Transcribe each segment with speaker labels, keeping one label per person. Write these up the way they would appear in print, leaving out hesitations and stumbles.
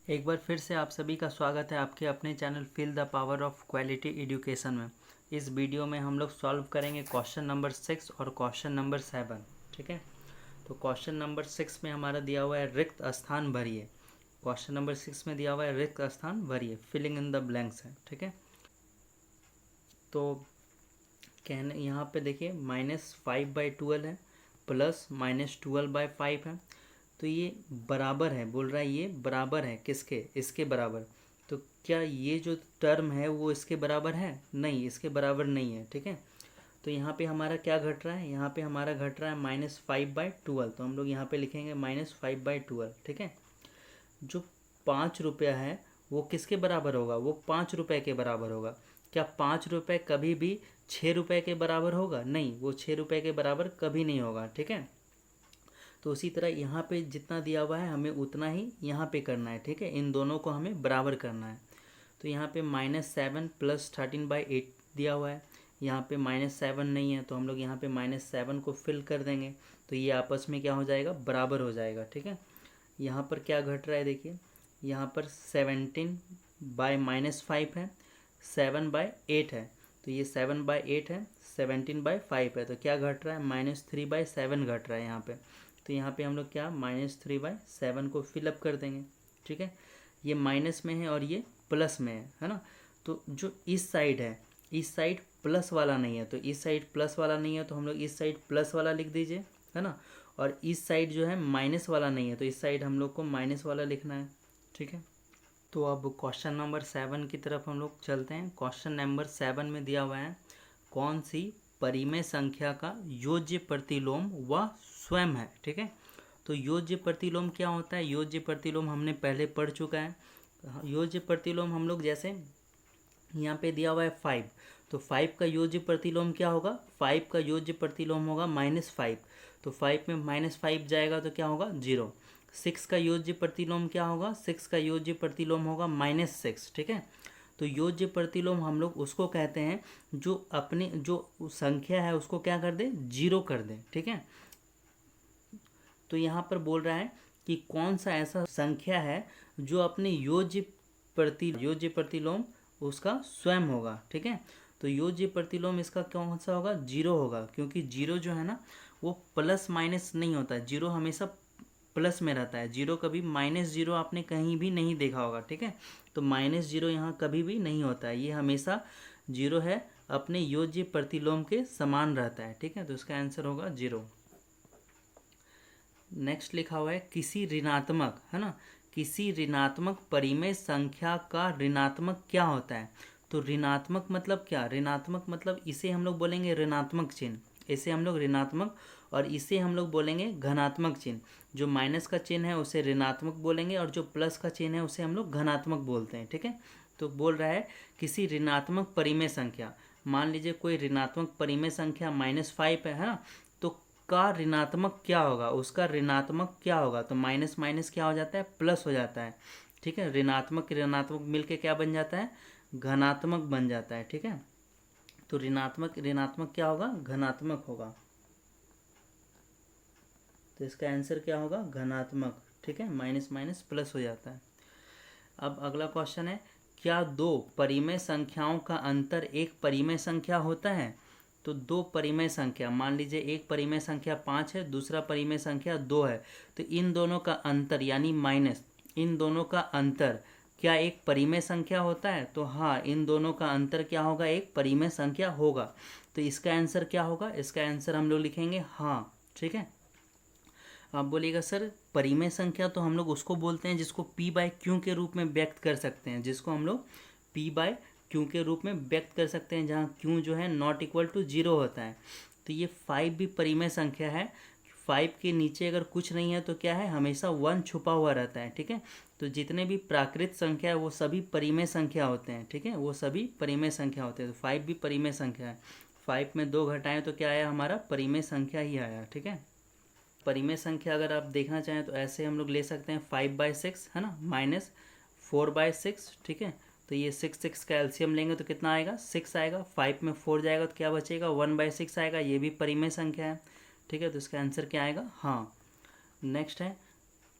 Speaker 1: एक बार फिर से आप सभी का स्वागत है आपके अपने channel feel the power of quality education में। इस वीडियो में हम लोग सॉल्व करेंगे क्वेश्चन नंबर 6 और क्वेश्चन नंबर 7। ठीक है, तो क्वेश्चन नंबर 6 में हमारा दिया हुआ है रिक्त स्थान भरिए। क्वेश्चन नंबर 6 में दिया हुआ है रिक्त स्थान भरिए, फिलिंग इन द ब्लैंक्स है। ठीक है, तो कहने यहाँ पे देखिए -5/12 है प्लस -12/5 है, तो ये बराबर है, बोल रहा है ये बराबर है किसके, इसके बराबर। तो क्या ये जो टर्म है वो इसके बराबर है? नहीं, इसके बराबर नहीं है। ठीक है, तो यहाँ पे हमारा क्या घट रहा है, यहाँ पे हमारा घट रहा है -5/12, तो हम लोग यहाँ पे लिखेंगे -5/12। ठीक है, जो 5 रुपया है वो किसके बराबर होगा? वो 5 रुपये के बराबर होगा। क्या 5 रुपये कभी भी 6 रुपये के बराबर होगा? नहीं, वो 6 रुपये के बराबर कभी नहीं होगा। ठीक है, तो उसी तरह यहाँ पे जितना दिया हुआ है हमें उतना ही यहाँ पे करना है। ठीक है, इन दोनों को हमें बराबर करना है। तो यहाँ पे -7 + 13/8 दिया हुआ है, यहाँ पे -7 नहीं है, तो हम लोग यहाँ पे -7 को फिल कर देंगे, तो ये आपस में क्या हो जाएगा, बराबर हो जाएगा। ठीक है, यहाँ पर क्या घट रहा है देखिए, यहाँ पर 17/-5 है, 7/8 है, तो ये 7/8 है, 17/5 है, तो क्या घट रहा है, -3/7 घट रहा है यहाँ पे। तो यहाँ पे हम लोग क्या -3/7 को फिलअप कर देंगे। ठीक है, ये माइनस में है और ये प्लस में है ना। तो जो इस साइड है, इस साइड प्लस वाला नहीं है, तो इस साइड प्लस वाला नहीं है, तो हम लोग इस साइड प्लस वाला लिख दीजिए, है ना। और इस साइड जो है माइनस वाला नहीं है, तो इस साइड हम लोग को माइनस वाला लिखना है। ठीक है, तो अब क्वेश्चन नंबर 7 की तरफ हम लोग चलते हैं। क्वेश्चन नंबर 7 में दिया हुआ है कौन सी परिमेय संख्या का योज्य प्रतिलोम व स्वयं है। ठीक है, तो योज्य प्रतिलोम क्या होता है? योज्य प्रतिलोम हमने पहले पढ़ चुका है। योज्य प्रतिलोम हम लोग जैसे यहाँ पे दिया हुआ है 5, तो 5 का योज्य प्रतिलोम क्या होगा? 5 का योज्य प्रतिलोम होगा -5, तो 5 में -5 जाएगा तो क्या होगा? 0। 6 का योज्य प्रतिलोम क्या होगा? 6 का योज्य प्रतिलोम होगा -6। ठीक है, तो योज्य प्रतिलोम हम लोग उसको कहते हैं जो अपने जो संख्या है उसको क्या कर दे, 0 कर दे। ठीक है, तो यहाँ पर बोल रहा है कि कौन सा ऐसा संख्या है जो अपने योज्य प्रतिलोम उसका स्वयं होगा। ठीक है, तो योज्य प्रतिलोम इसका कौन सा होगा? 0 होगा, क्योंकि 0 जो है ना वो प्लस माइनस नहीं होता है, 0 हमेशा प्लस में रहता है। 0 कभी -0 आपने कहीं भी नहीं देखा होगा। ठीक है, तो -0 यहाँ कभी भी नहीं होता है, ये हमेशा 0 है, अपने योज्य प्रतिलोम के समान रहता है। ठीक है, तो इसका आंसर होगा 0। नेक्स्ट लिखा हुआ है किसी ऋणात्मक, है ना, किसी ऋणात्मक परिमेय संख्या का ऋणात्मक क्या होता है? तो ऋणात्मक मतलब क्या? ऋणात्मक मतलब इसे हम लोग बोलेंगे ऋणात्मक चिन्ह, इसे हम लोग ऋणात्मक, और इसे हम लोग बोलेंगे धनात्मक चिन्ह। जो माइनस का चिन्ह है उसे ऋणात्मक बोलेंगे, और जो प्लस का चिन्ह है उसे हम लोग धनात्मक बोलते हैं। ठीक है, तो बोल रहा है किसी ऋणात्मक परिमेय संख्या, मान लीजिए कोई ऋणात्मक परिमेय संख्या -5 है ना, तो का ऋणात्मक क्या होगा, उसका ऋणात्मक क्या होगा? तो माइनस माइनस क्या हो जाता है, प्लस हो जाता है। ठीक है, ऋणात्मक ऋणात्मक मिलके क्या बन जाता है, धनात्मक बन जाता है। ठीक है, तो ऋणात्मक ऋणात्मक क्या होगा, धनात्मक होगा, तो इसका आंसर क्या होगा, धनात्मक। ठीक है, माइनस माइनस प्लस हो जाता है। अब अगला क्वेश्चन है क्या दो परिमेय संख्याओं का अंतर एक परिमेय संख्या होता है? तो दो परिमेय संख्या, मान लीजिए एक परिमेय संख्या 5 है, दूसरा परिमेय संख्या 2 है, तो इन दोनों का अंतर यानी माइनस, इन दोनों का अंतर क्या एक परिमेय संख्या होता है? तो हाँ, इन दोनों का अंतर क्या होगा, एक परिमेय संख्या होगा। तो इसका आंसर क्या होगा? इसका आंसर हम लोग लिखेंगे हाँ। ठीक है, आप बोलिएगा सर परिमेय संख्या तो हम लोग उसको बोलते हैं जिसको p/q के रूप में व्यक्त कर सकते हैं, जिसको हम लोग p/q के रूप में व्यक्त कर सकते हैं, जहाँ q जो है ≠0 होता है। तो ये 5 भी परिमेय संख्या है। 5 के नीचे अगर कुछ नहीं है तो क्या है, हमेशा 1 छुपा हुआ रहता है। ठीक है, तो जितने भी प्राकृत संख्या है वो सभी परिमेय संख्या होते हैं। ठीक है, वो सभी परिमेय संख्या होते हैं, तो 5 भी परिमेय संख्या है। 5 में 2 घटाएं तो क्या आया, हमारा परिमेय संख्या ही आया। ठीक है, परिमेय संख्या अगर आप देखना चाहें तो ऐसे हम लोग ले सकते हैं 5/6, है ना, -4/6। ठीक है, तो ये 6 का एलसीएम लेंगे तो कितना आएगा, 6 आएगा। 5 में 4 जाएगा तो क्या बचेगा, 1/6 आएगा, ये भी परिमेय संख्या है। ठीक है, तो इसका आंसर क्या आएगा, हाँ। नेक्स्ट है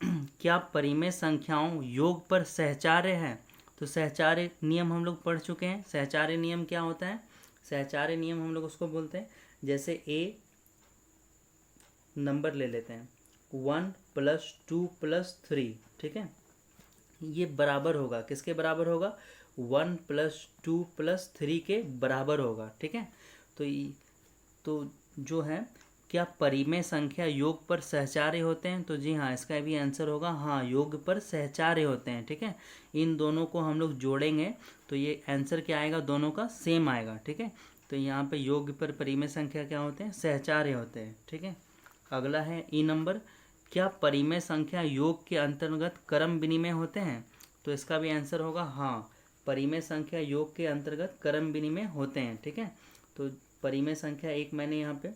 Speaker 1: क्या परिमेय संख्याओं योग पर सहचार्य है? तो सहचार्य नियम हम लोग पढ़ चुके हैं। सहचार्य नियम क्या होता है? सहचार्य नियम हम लोग उसको बोलते हैं, जैसे ए नंबर ले लेते हैं 1 + 2 + 3, ठीक है, ये बराबर होगा, किसके बराबर होगा? 1 + 2 + 3 के बराबर होगा, ठीक है। तो जो है, क्या परिमेय संख्या योग पर सहचार्य होते हैं? तो जी हाँ, इसका भी आंसर होगा हाँ, योग पर सहचार्य होते हैं, ठीक है। इन दोनों को हम लोग जोड़ेंगे तो ये आंसर क्या आएगा? दोनों का सेम आएगा, ठीक है। तो यहाँ पे योग पर परिमेय संख्या क्या होते हैं? सहचार्य होते हैं, ठीक है। अगला है ई नंबर, क्या परिमेय संख्या योग के अंतर्गत क्रम विनिमय होते हैं? तो इसका भी आंसर होगा हाँ, परिमेय संख्या योग के अंतर्गत क्रम विनिमय होते हैं, ठीक है। तो परिमेय संख्या एक मैंने यहाँ पे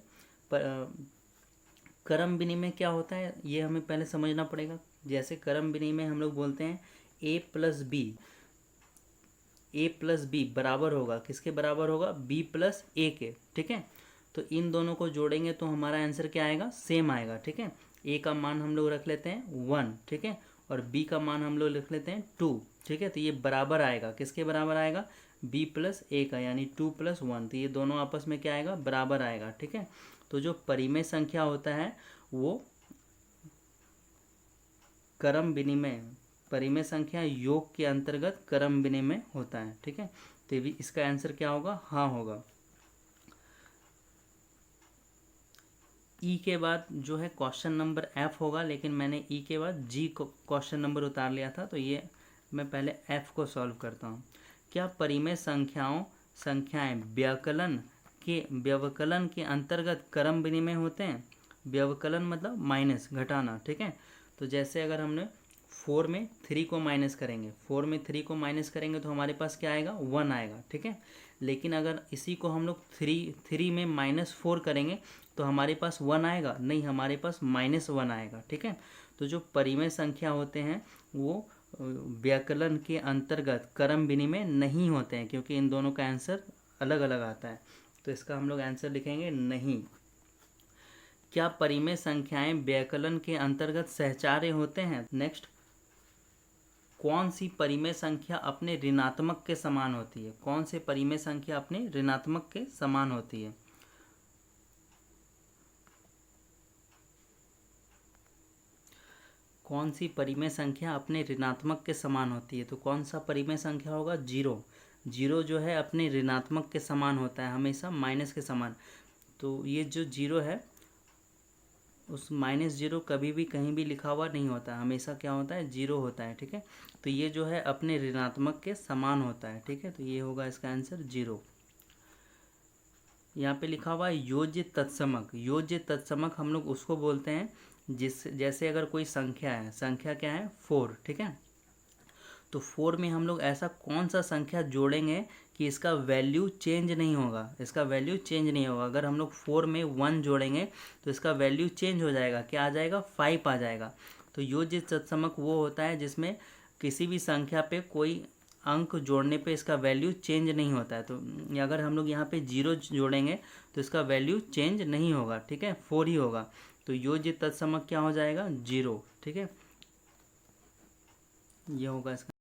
Speaker 1: क्रम विनिमय क्या होता है ये हमें पहले समझना पड़ेगा। जैसे क्रम विनिमय हम लोग बोलते हैं a + b बराबर होगा, किसके बराबर होगा? b + a के, ठीक है। तो इन दोनों को जोड़ेंगे तो हमारा आंसर क्या आएगा? सेम आएगा, ठीक है। a का मान हम लोग रख लेते हैं 1, ठीक है, और b का मान हम लोग लिख लेते हैं 2, ठीक है। तो ये बराबर आएगा, किसके बराबर आएगा? b + a का, यानी 2 + 1। तो ये दोनों आपस में क्या आएगा? बराबर आएगा, ठीक है। तो जो परिमेय संख्या होता है वो क्रम विनिमय, परिमेय संख्या योग के अंतर्गत क्रम विनिमय होता है, ठीक है। तो भी इसका आंसर क्या होगा? हाँ होगा। ई के बाद जो है क्वेश्चन नंबर एफ होगा, लेकिन मैंने ई के बाद जी को क्वेश्चन नंबर उतार लिया था, तो ये मैं पहले एफ को सॉल्व करता हूँ। क्या परिमेय संख्याएं व्यवकलन के अंतर्गत क्रम विनिमय होते हैं? व्यवकलन मतलब माइनस, घटाना, ठीक है। तो जैसे अगर हमने 4 में 3 को माइनस करेंगे, 4 में 3 को माइनस करेंगे तो हमारे पास क्या आएगा? 1 आएगा, ठीक है। लेकिन अगर इसी को हम लोग 3 में -4 करेंगे तो हमारे पास 1 आएगा? नहीं, हमारे पास -1 आएगा, ठीक है। तो जो परिमेय संख्या होते हैं वो व्यवकलन के अंतर्गत क्रम विनिमय नहीं होते हैं, क्योंकि इन दोनों का आंसर अलग अलग आता है। तो इसका हम लोग आंसर लिखेंगे नहीं। क्या परिमेय संख्याएं व्यवकलन के अंतर्गत सहचार्य होते हैं? नेक्स्ट, कौन सी परिमेय संख्या अपने ऋणात्मक के समान होती है? कौन से परिमेय संख्या अपने ऋणात्मक के समान होती है? कौन सी परिमेय संख्या अपने ऋणात्मक के समान होती है? तो कौन सा परिमेय संख्या होगा? 0। 0 जो है अपने ऋणात्मक के समान होता है, हमेशा माइनस के समान। तो ये जो 0 है उस -0 कभी भी कहीं भी लिखा हुआ नहीं होता, हमेशा क्या होता है? 0 होता है, ठीक है। तो ये जो है अपने ऋणात्मक के समान होता है, ठीक है। तो ये होगा इसका आंसर 0। यहाँ पे लिखा हुआ है योज्य तत्समक। योज्य तत्समक हम लोग उसको बोलते हैं जैसे अगर कोई संख्या है, संख्या क्या है? 4, ठीक है। तो 4 में हम लोग ऐसा कौन सा संख्या जोड़ेंगे कि इसका वैल्यू चेंज नहीं होगा? इसका वैल्यू चेंज नहीं होगा। अगर हम लोग 4 में 1 जोड़ेंगे तो इसका वैल्यू चेंज हो जाएगा, क्या आ जाएगा? 5 आ जाएगा। तो योज्य तत्समक वो होता है जिसमें किसी भी संख्या पे कोई अंक जोड़ने पे इसका वैल्यू चेंज नहीं होता है। तो अगर हम लोग यहाँ पे 0 जोड़ेंगे तो इसका वैल्यू चेंज नहीं होगा, ठीक है, 4 ही होगा। तो योज्य तत्समक क्या हो जाएगा? 0, ठीक है। ये होगा इसका